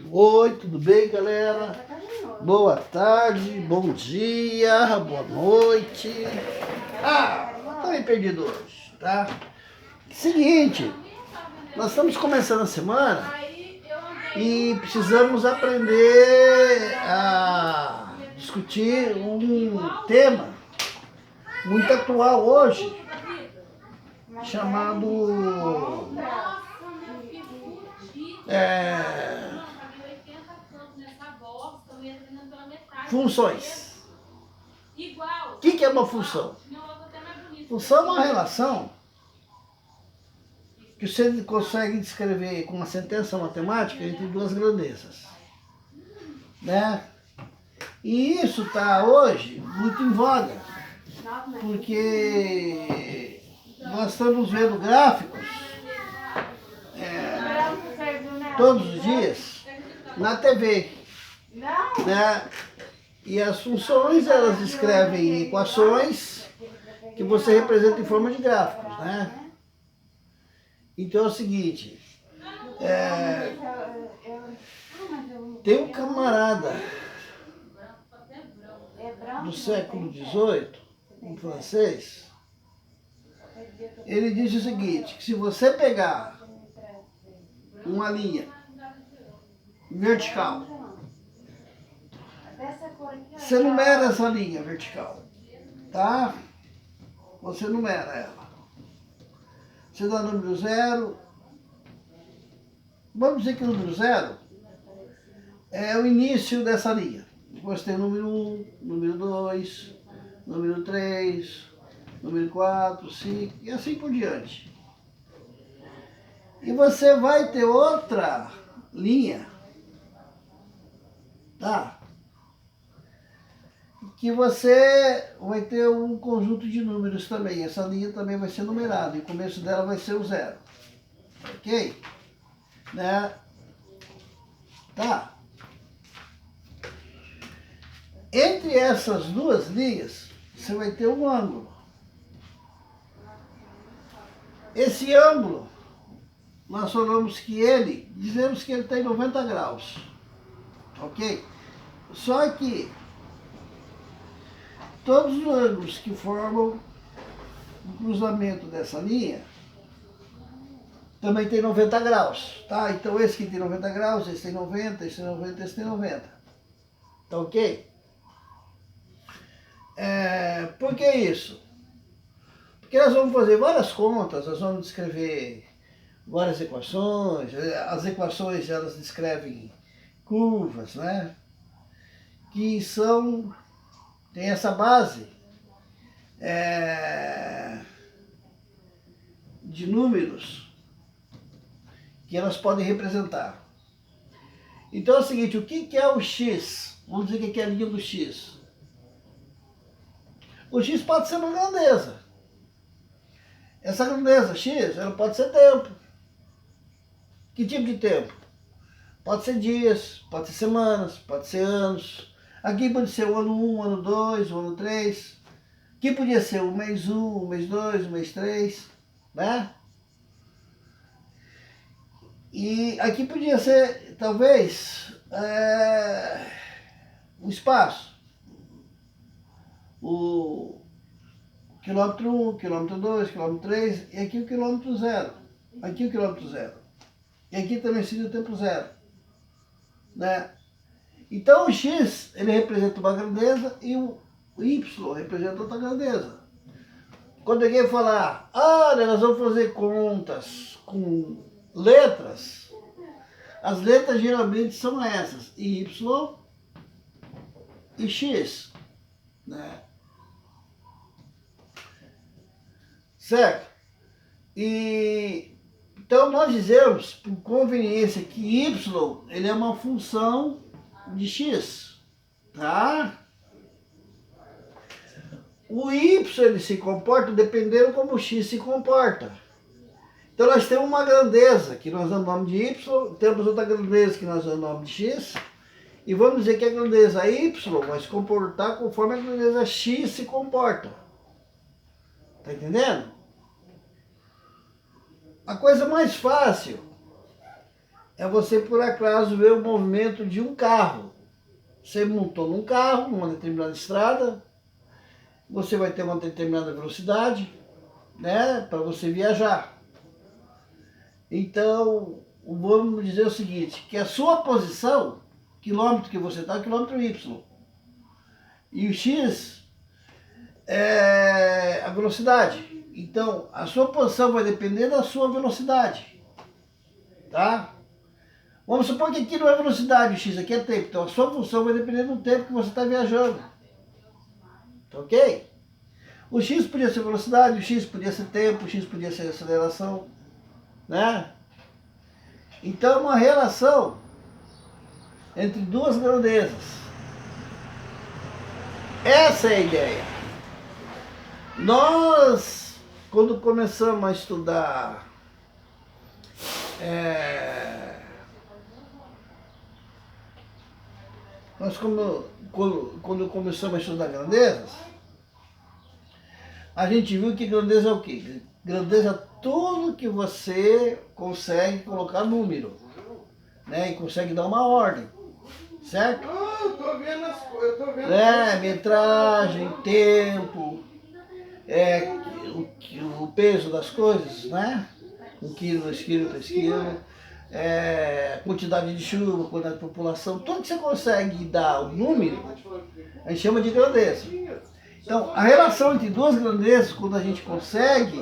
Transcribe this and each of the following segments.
Oi, tudo bem, galera? Boa tarde, bom dia, boa noite. Tô meio perdido hoje, tá? Seguinte, nós estamos começando a semana e precisamos aprender a discutir um tema muito atual hoje, chamado funções. O que é uma função? Função é uma relação que você consegue descrever com uma sentença matemática entre duas grandezas, né? E isso está hoje muito em voga, porque nós estamos vendo gráficos todos os dias na TV, né? E as funções, elas descrevem equações que você representa em forma de gráficos, né? Então é o seguinte, tem um camarada do século XVIII, um francês, ele disse o seguinte, que se você pegar uma linha vertical, você numera essa linha vertical, tá? Você numera ela. Você dá o número 0. Vamos dizer que o número 0 é o início dessa linha. Depois tem o número 1, número 2, número 3, número 4, 5 e assim por diante. E você vai ter outra linha, tá? Que você vai ter um conjunto de números também. Essa linha também vai ser numerada e o começo dela vai ser o 0. Ok? Né? Tá. Entre essas duas linhas, você vai ter um ângulo. Esse ângulo, nós falamos que ele, dizemos que ele tem 90 graus. Ok? Só que todos os ângulos que formam o cruzamento dessa linha também tem 90 graus, tá? Então esse aqui tem 90 graus, esse tem 90, esse tem 90, esse tem 90. Tá ok? Por que isso? Porque nós vamos fazer várias contas, nós vamos descrever várias equações, as equações elas descrevem curvas, né? Que tem essa base de números que elas podem representar. Então é o seguinte, o que é o x? Vamos dizer o que é a linha do x. O x pode ser uma grandeza. Essa grandeza x, ela pode ser tempo. Que tipo de tempo? Pode ser dias, pode ser semanas, pode ser anos. Aqui pode ser o ano 1, o ano 2, o ano 3. Aqui podia ser o mês 1, o mês 2, o mês 3, né? E aqui podia ser, talvez, o espaço. O quilômetro 1, quilômetro 2, quilômetro 3, e aqui o quilômetro 0. Aqui o quilômetro 0. E aqui também seria o tempo 0. Né? Então o x, ele representa uma grandeza e o y representa outra grandeza. Quando alguém falar, nós vamos fazer contas com letras, as letras geralmente são essas, y e x, né? Certo? Então nós dizemos, por conveniência, que y ele é uma função de x, tá? O y ele se comporta dependendo como o x se comporta. Então nós temos uma grandeza que nós damos o nome de y, temos outra grandeza que nós damos o nome de x, e vamos dizer que a grandeza y vai se comportar conforme a grandeza x se comporta. Tá entendendo? A coisa mais fácil é você, por acaso, ver o movimento de um carro. Você montou num carro, numa determinada estrada, você vai ter uma determinada velocidade, né, para você viajar. Então, vamos dizer o seguinte, que a sua posição, quilômetro que você está, é o quilômetro Y. E o X é a velocidade. Então, a sua posição vai depender da sua velocidade, tá? Vamos supor que aqui não é velocidade, o X aqui é tempo. Então, a sua função vai depender do tempo que você está viajando. Tá ok? O X podia ser velocidade, o X podia ser tempo, o X podia ser aceleração, né? Então, uma relação entre duas grandezas. Essa é a ideia. Nós, quando começamos a estudar quando começamos a estudar grandezas, a gente viu que grandeza é o quê? Grandeza é tudo que você consegue colocar número, né? E consegue dar uma ordem, certo? Eu tô vendo as coisas, eu tô vendo. Metragem, tempo, o peso das coisas, né? 1 quilo, 2 quilos, 3 quilos, quantidade de chuva, quantidade de população, tudo que você consegue dar o número, a gente chama de grandeza. Então, a relação entre duas grandezas, quando a gente consegue,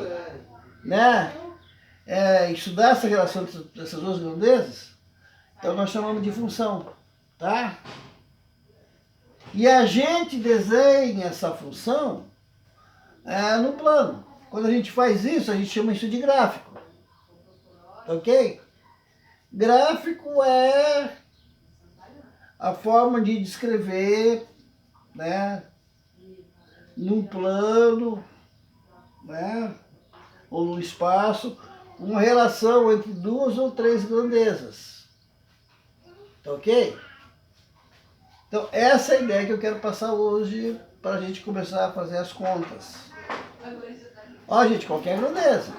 né, estudar essa relação entre essas duas grandezas, então nós chamamos de função, tá? E a gente desenha essa função no plano. Quando a gente faz isso, a gente chama isso de gráfico, ok? Gráfico é a forma de descrever, né, num plano, né, ou no espaço, uma relação entre duas ou três grandezas. Tá ok? Então, essa é a ideia que eu quero passar hoje para a gente começar a fazer as contas. Ó, gente, qualquer grandeza,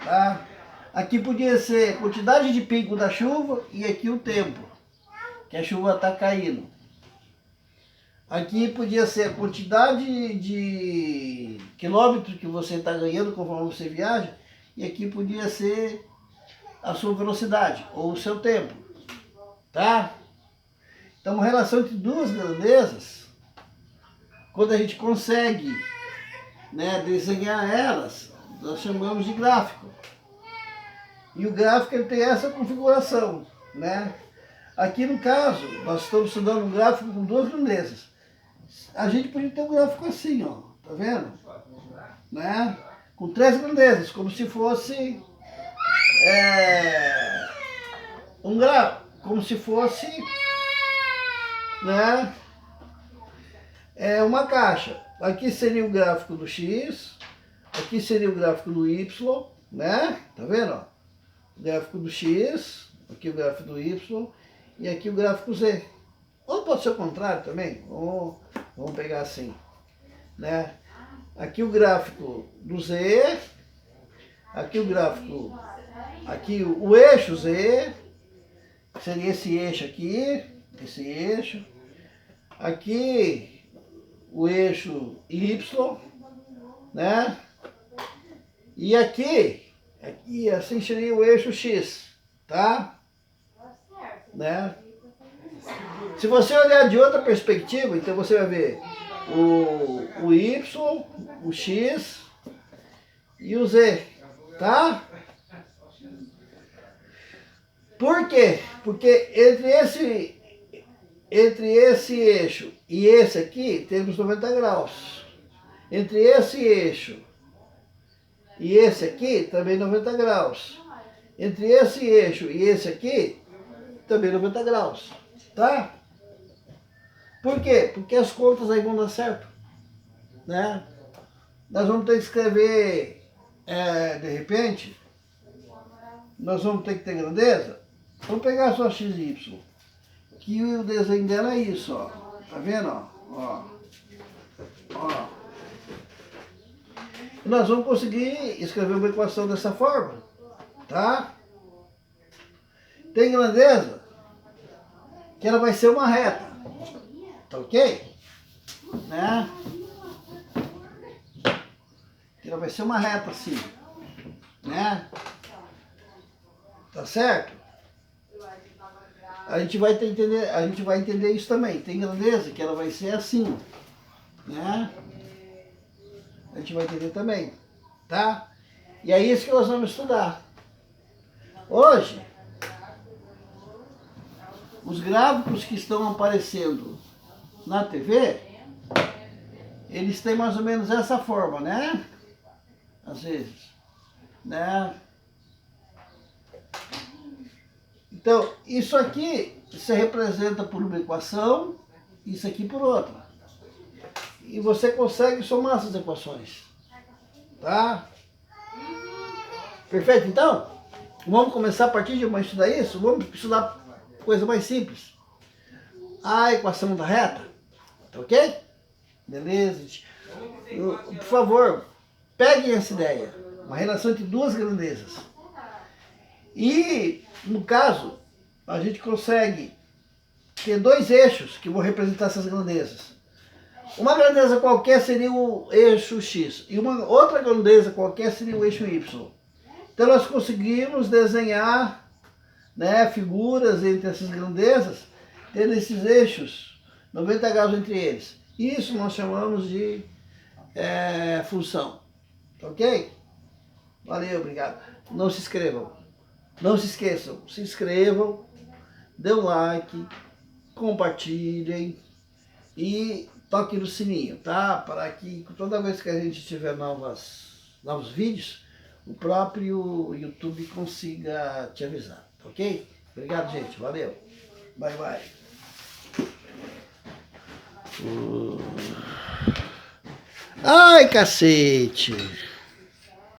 tá? Aqui podia ser quantidade de pingo da chuva e aqui o tempo, que a chuva está caindo. Aqui podia ser a quantidade de quilômetros que você está ganhando conforme você viaja, e aqui podia ser a sua velocidade ou o seu tempo, tá? Então, uma relação entre duas grandezas, quando a gente consegue, né, desenhar elas, nós chamamos de gráfico. E o gráfico ele tem essa configuração, né? Aqui no caso, nós estamos estudando um gráfico com duas grandezas. A gente podia ter um gráfico assim, ó, tá vendo? Né? Com três grandezas, como se fosse um gráfico, como se fosse, né, uma caixa. Aqui seria o gráfico do X, aqui seria o gráfico do Y, né? Tá vendo? Ó? O gráfico do X, aqui o gráfico do Y e aqui o gráfico Z. Ou pode ser o contrário também, vamos pegar assim, né? Aqui o gráfico do Z, aqui o gráfico, aqui o eixo Z, seria esse eixo aqui, esse eixo. Aqui o eixo Y, né? E aqui assim seria o eixo X, tá? Né? Se você olhar de outra perspectiva, então você vai ver o Y, o X e o Z, tá? Por quê? Porque entre esse eixo e esse aqui, temos 90 graus. Entre esse eixo e esse aqui, também 90 graus. Entre esse eixo e esse aqui, também 90 graus. Tá? Por quê? Porque as contas aí vão dar certo. Né? Nós vamos ter que escrever, de repente, nós vamos ter que ter grandeza. Vamos pegar só x e y. Que o desenho dela é isso, ó. Tá vendo, ó? Ó. E nós vamos conseguir escrever uma equação dessa forma, tá? Tem grandeza que ela vai ser uma reta, tá ok? Né? Que ela vai ser uma reta assim, né? Tá certo? A gente vai entender isso também. Tem grandeza que ela vai ser assim, né? A gente vai entender também, tá? E é isso que nós vamos estudar. Hoje, os gráficos que estão aparecendo na TV, eles têm mais ou menos essa forma, né? Às vezes, né? Então, isso aqui se representa por uma equação, isso aqui por outra. E você consegue somar essas equações, tá? Perfeito, então? Vamos começar a partir de amanhã estudar isso? Vamos estudar coisa mais simples. A equação da reta, tá ok? Beleza? Por favor, peguem essa ideia. Uma relação entre duas grandezas. E, no caso, a gente consegue ter dois eixos que vão representar essas grandezas. Uma grandeza qualquer seria o eixo X e uma outra grandeza qualquer seria o eixo Y. Então nós conseguimos desenhar, né, figuras entre essas grandezas, tendo esses eixos, 90 graus entre eles. Isso nós chamamos de função. Ok? Valeu, obrigado. Não se inscrevam. Não se esqueçam, se inscrevam, dê um like, compartilhem e toque no sininho, tá? Para que toda vez que a gente tiver novos vídeos, o próprio YouTube consiga te avisar, ok? Obrigado, gente. Valeu. Bye, bye. Ai, cacete!